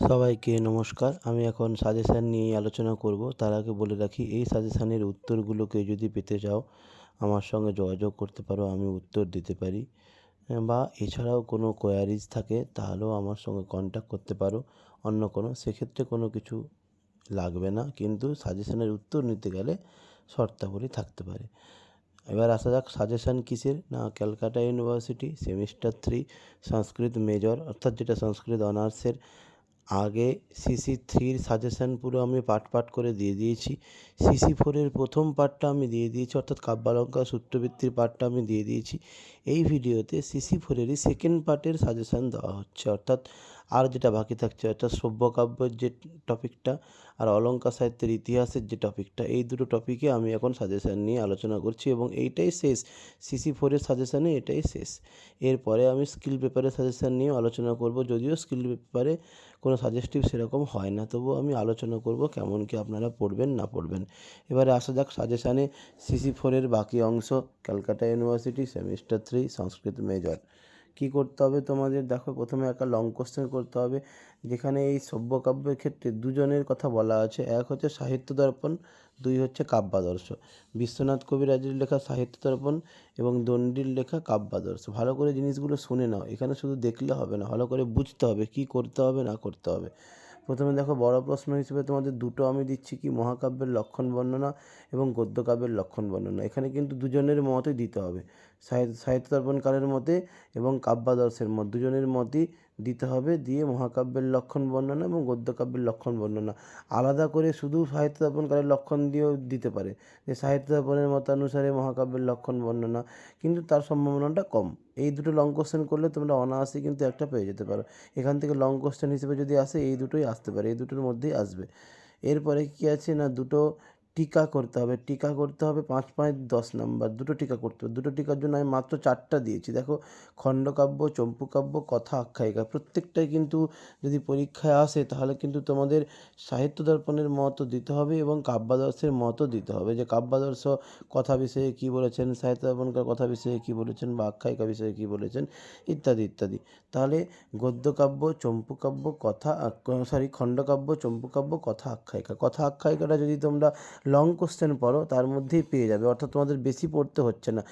সবাইকে নমস্কার। আমি এখন সাজেশান নিয়েই আলোচনা করব। তার আগে বলে রাখি, এই সাজেশানের উত্তরগুলোকে যদি পেতে চাও আমার সঙ্গে যোগাযোগ করতে পারো, আমি উত্তর দিতে পারি। বা এছাড়াও কোনো কোয়ারিজ থাকে তাহলেও আমার সঙ্গে কন্ট্যাক্ট করতে পারো অন্য কোনো, সেক্ষেত্রে কোনো কিছু লাগবে না, কিন্তু সাজেশানের উত্তর নিতে গেলে শর্তাবলী থাকতে পারে। এবার আসা যাক সাজেশান কিসের, না ক্যালকাটা ইউনিভার্সিটি সেমিস্টার 3 সংস্কৃত মেজর, অর্থাৎ যেটা সংস্কৃত অনার্সের। আগে সিসি 3-র সাজেশান পুরো আমি পার্ট পার্ট করে দিয়ে দিয়েছি। সিসি 4-এর প্রথম পার্টটা আমি দিয়ে দিয়েছি, অর্থাৎ কাব্যালঙ্কার সূত্রবৃত্তির পার্টটা আমি দিয়ে দিয়েছি। এই ভিডিওতে সিসি 4-এরই সেকেন্ড পার্টের সাজেশান দেওয়া হচ্ছে, অর্থাৎ আর যেটা বাকি থাকছে, অর্থাৎ সভ্যকাব্যের যে টপিকটা আর অলঙ্কার সাহিত্যের ইতিহাসের যে টপিকটা, এই দুটো টপিকে আমি এখন সাজেশান নিয়ে আলোচনা করছি এবং এইটাই শেষ। সিসি 4-এর সাজেশানে এটাই শেষ। এরপরে আমি স্কিল পেপারের সাজেশান নিয়েও আলোচনা করব, যদিও স্কিল পেপারে কোনো সাজেস্টিভ সেরকম হয় না, তবুও আমি আলোচনা করব কেমন কি আপনারা পড়বেন না পড়বেন। এবারে আসা যাক সাজেশানে। সিসি 4-এর বাকি অংশ, ক্যালকাটা ইউনিভার্সিটি সেমিস্টার 3 সংস্কৃত মেজর। কী করতে হবে তোমাদের, দেখো প্রথমে একটা লং কোশ্চেন করতে হবে, যেখানে এই সভ্যকাব্যের ক্ষেত্রে দুজনের কথা বলা আছে। এক হচ্ছে সাহিত্য দর্পণ, দুই হচ্ছে কাব্যাদর্শ। বিশ্বনাথ কবিরাজের লেখা সাহিত্য দর্পণ এবং দণ্ডির লেখা কাব্যাদর্শ। ভালো করে জিনিসগুলো শুনে নাও, এখানে শুধু দেখলে হবে না, ভালো করে বুঝতে হবে কী করতে হবে না করতে হবে। প্রথমে দেখো, বড় প্রশ্ন হিসেবে তোমাদের দুটো আমি দিচ্ছি, কি মহাকাব্যের লক্ষণ বর্ণনা এবং গদ্যকাব্যের লক্ষণ বর্ণনা। এখানে কিন্তু দুজনের মতই দিতে হবে, সাহিত্য দর্পণকারের মতে এবং কাব্যাদর্শের মত, দুজনের মতই দিতে হবে। দিয়ে মহাকাব্যের লক্ষণ বর্ণনা এবং গদ্যকাব্যের লক্ষণ বর্ণনা। আলাদা করে শুধু সাহিত্য দর্পণকারের লক্ষণ দিয়েও দিতে পারে, যে সাহিত্য দর্পণের মতানুসারে মহাকাব্যের লক্ষণ বর্ণনা, কিন্তু তার সম্ভাবনাটা কম। এই দুটো লং কোশ্চেন করলে তোমরা অনায়াসে কিন্তু একটা পেয়ে যেতে পারো। এখান থেকে লং কোশ্চেন হিসেবে যদি আসে, এই দুটোই আসতে পারে, এই দুটোর মধ্যেই আসবে। এরপরে কী আছে না, দুটো টিকা করতে হবে। টিকা করতে হবে 5 5 10 নাম্বার, দুটো টিকা করতে হবে। দুটো টিকার জন্য আমি মাত্র 4টা দিয়েছি। দেখো, খণ্ডকাব্য, চম্পুকাব্য, কথা, আখ্যায়িকা, প্রত্যেকটাই কিন্তু যদি পরীক্ষায় আসে তাহলে কিন্তু তোমাদের সাহিত্য দর্পণের মতো দিতে হবে এবং কাব্যাদর্শের মতো দিতে হবে, যে কাব্যাদর্শ কথা বিষয়ে কী বলেছেন, সাহিত্য দর্পণকার কথা বিষয়ে কী বলেছেন, বা আখ্যায়িকা বিষয়ে কী বলেছেন, ইত্যাদি ইত্যাদি। তাহলে গদ্যকাব্য, চম্পুকাব্য, খণ্ডকাব্য, চম্পুকাব্য, কথা, আখ্যায়িকা। কথা আখ্যায়িকাটা যদি তোমরা লং কোশ্চেন পড়ো তার মধ্যেই পেয়ে যাবে, অর্থাৎ তোমাদের বেশি পড়তে হচ্ছে না।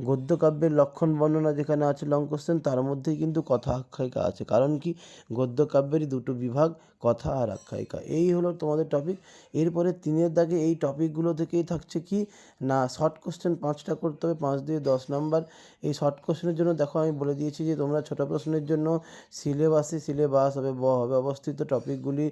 গদ্যকাব্যের লক্ষণ বর্ণনা যেখানে আছে লং কোশ্চেন, তার মধ্যেই কিন্তু কথা আখ্যায়িকা আছে। কারণ কি, গদ্যকাব্যেরই দুটো বিভাগ, কথা আর আখ্যায়িকা। এই হলো তোমাদের টপিক। এরপরে 3-এর দাগে এই টপিকগুলো থেকেই থাকছে কি না, শর্ট কোশ্চেন 5টা করতে হবে, 5 দিয়ে 10 নাম্বার। এই শর্ট কোশ্চেনের জন্য দেখো আমি বলে দিয়েছি যে তোমরা ছোটো প্রশ্নের জন্য সিলেবাস হবে অবস্থিত টপিকগুলি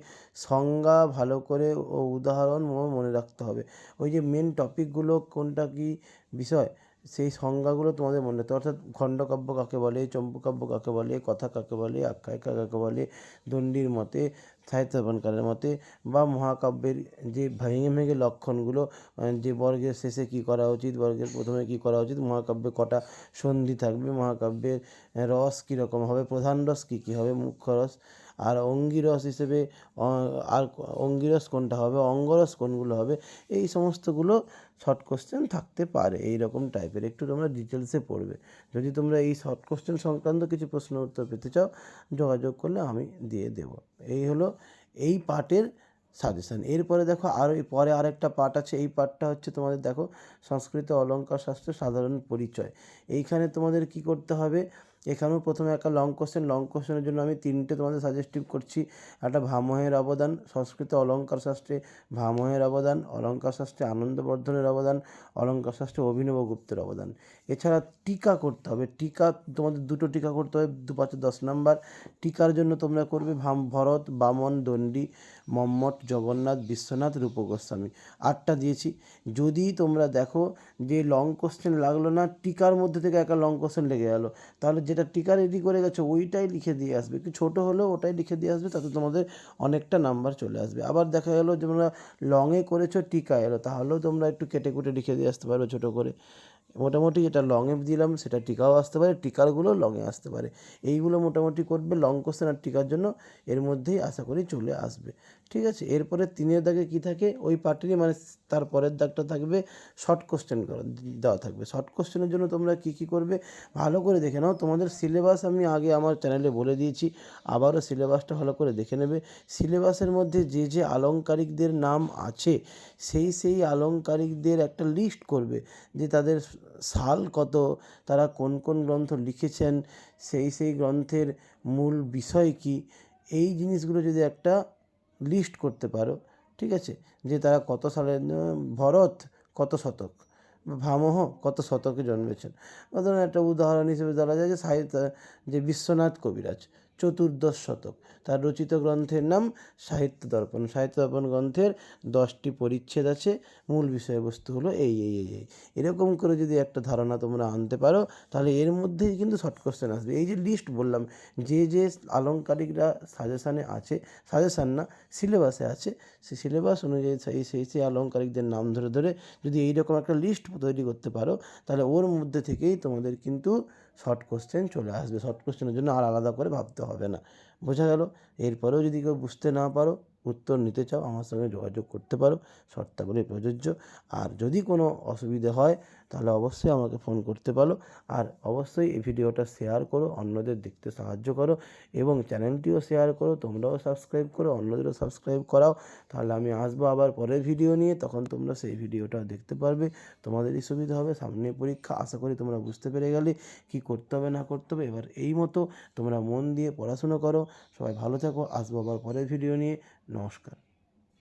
সংজ্ঞা ভালো করে ও উদাহরণ মনে রাখতে হবে। ওই যে মেন টপিকগুলো কোনটা কী বিষয়, সেই সংজ্ঞাগুলো তোমাদের মনে রাখতে হবে। অর্থাৎ খণ্ডকাব্য কাকে বলে, চম্পুকাব্য কাকে বলে, কথা কাকে বলে, আখ্যায়িকা কাকে বলে, দণ্ডির মতে, সাহিত্য দর্পণকারের মতে, বা মহাকাব্যের যে ভেঙে ভেঙে লক্ষণগুলো, যে বর্গের শেষে কী করা উচিত, বর্গের প্রথমে কী করা উচিত, মহাকাব্যে কটা সন্ধি থাকবে, মহাকাব্যের রস কীরকম হবে, প্রধান রস কী কী হবে, মুখ্য রস, আর অঙ্গিরস হিসেবে আর অঙ্গিরস কোনটা হবে, অঙ্গরস কোনগুলো হবে, এই সমস্তগুলো শর্ট কোশ্চেন থাকতে পারে। এই রকম টাইপের একটু তোমরা ডিটেলসে পড়বে। যদি তোমরা এই শর্ট কোশ্চেন সংক্রান্ত কিছু প্রশ্ন উত্তর পেতে চাও, যোগাযোগ করলে আমি দিয়ে দেব। এই হলো এই পার্টের সাজেশান। এরপরে দেখো, পরে আরেকটা পার্ট আছে। এই পার্টটা হচ্ছে তোমাদের, দেখো, সংস্কৃত অলঙ্কার শাস্ত্রের সাধারণ পরিচয়। এইখানে তোমাদের কি করতে হবে, এখানেও প্রথমে একটা লং কোশ্চেনের জন্য আমি 3টে তোমাদের সাজেস্টিভ করছি। একটা ভামহের অবদান, সংস্কৃত অলঙ্কার শাস্ত্রে ভামহের অবদান, অলঙ্কার শাস্ত্রে আনন্দবর্ধনের অবদান, অলঙ্কার শাস্ত্রে অভিনবগুপ্তের অবদান। এছাড়া টিকা করতে হবে। টিকা তোমাদের দুটো টিকা করতে হবে, 2 5 10 নাম্বার। টিকার জন্য তোমরা করবে ভরত, বামন, দণ্ডী, মম্মট, জগন্নাথ, বিশ্বনাথ, রূপ গোস্বামী। 8টা দিয়েছি। যদি তোমরা দেখো যে লং কোশ্চেন লাগলো না, টিকার মধ্যে থেকে একটা লং কোশ্চেন লেগে গেলো, তাহলে যেটা টিকা রেডি করে গেছো ওইটাই লিখে দিয়ে আসবে, একটু ছোটো হলেও ওটাই লিখে দিয়ে আসবে, তাতে তোমাদের অনেকটা নাম্বার চলে আসবে। আবার দেখা গেলো যে তোমরা লংয়ে করেছো, টিকা এলো, তাহলেও তোমরা একটু কেটে কুটে লিখে দিয়ে আসতে পারো ছোটো করে। মোটামুটি যেটা লংয়ে দিলাম সেটা টিকাও আসতে পারে, টিকারগুলো লংয়ে আসতে পারে। এইগুলো মোটামুটি করবে লং কোশ্চেন আর টিকার জন্য, এর মধ্যেই আশা করি চলে আসবে। ঠিক আছে, এরপরে 3-এর দাগে কী থাকে ওই পার্টেরই, মানে তার পরের দাগটা থাকবে শর্ট কোশ্চেন দেওয়া থাকবে। শর্ট কোশ্চেনের জন্য তোমরা কী কী করবে ভালো করে দেখে নাও। তোমাদের সিলেবাস আমি আগে আমার চ্যানেলে বলে দিয়েছি, আবারও সিলেবাসটা ভালো করে দেখে নেবে। সিলেবাসের মধ্যে যে যে আলংকারিকদের নাম আছে সেই আলংকারিকদের একটা লিস্ট করবে, যে তাদের সাল কত, তারা কোন কোন গ্রন্থ লিখেছেন, সেই গ্রন্থের মূল বিষয় কী, এই জিনিসগুলো যদি একটা লিস্ট করতে পারো, ঠিক আছে, যে তারা কত সালে, ভরত কত শতক, ভামহ কত শতকে জন্মেছেন। ধরুন একটা উদাহরণ হিসেবে ধরা যায় যে যে বিশ্বনাথ কবিরাজ চতুর্দশ শতক, তার রচিত গ্রন্থের নাম সাহিত্য দর্পণ। সাহিত্য দর্পণ গ্রন্থের 10টি পরিচ্ছেদ আছে, মূল বিষয়বস্তু হলো এই। এরকম করে যদি একটা ধারণা তোমরা আনতে পারো, তাহলে এর মধ্যেই কিন্তু শর্ট কোশ্চেন আসবে। এই যে লিস্ট বললাম, যে যে আলংকারিকরা সাজেশানে আছে, সাজেশান না সিলেবাসে আছে, সেই সিলেবাস অনুযায়ী সেই আলংকারিকদের নাম ধরে ধরে যদি এইরকম একটা লিস্ট তৈরি করতে পারো, তাহলে ওর মধ্যে থেকেই তোমাদের কিন্তু শর্ট কোশ্চেন চলে আসবে। শর্ট কোশ্চেনের জন্য আর আলাদা করে ভাবতে হবে না। বোঝা গেল? এরপরেও যদি কেউ বুঝতে না পারো, উত্তর নিতে চাও, আমার সঙ্গে যোগাযোগ করতে পারো, শর্তাবলী প্রযোজ্য। আর যদি কোনো অসুবিধে হয় তাহলে অবশ্যই আমাকে ফোন করতে পারো। আর অবশ্যই এই ভিডিওটা শেয়ার করো, অন্যদের দেখতে সাহায্য করো, এবং চ্যানেলটিও শেয়ার করো, তোমরাও সাবস্ক্রাইব করো, অন্যদেরও সাবস্ক্রাইব করাও। তাহলে আমি আসবো আবার পরের ভিডিও নিয়ে, তখন তোমরা সেই ভিডিওটা দেখতে পারবে, তোমাদেরই সুবিধা হবে। সামনে পরীক্ষা, আশা করি তোমরা বুঝতে পেরে গেলে কী করতে হবে না করতে হবে। এবার এই মতো তোমরা মন দিয়ে পড়াশুনো করো। সবাই ভালো থাকো, আসবো আবার পরের ভিডিও নিয়ে। নমস্কার।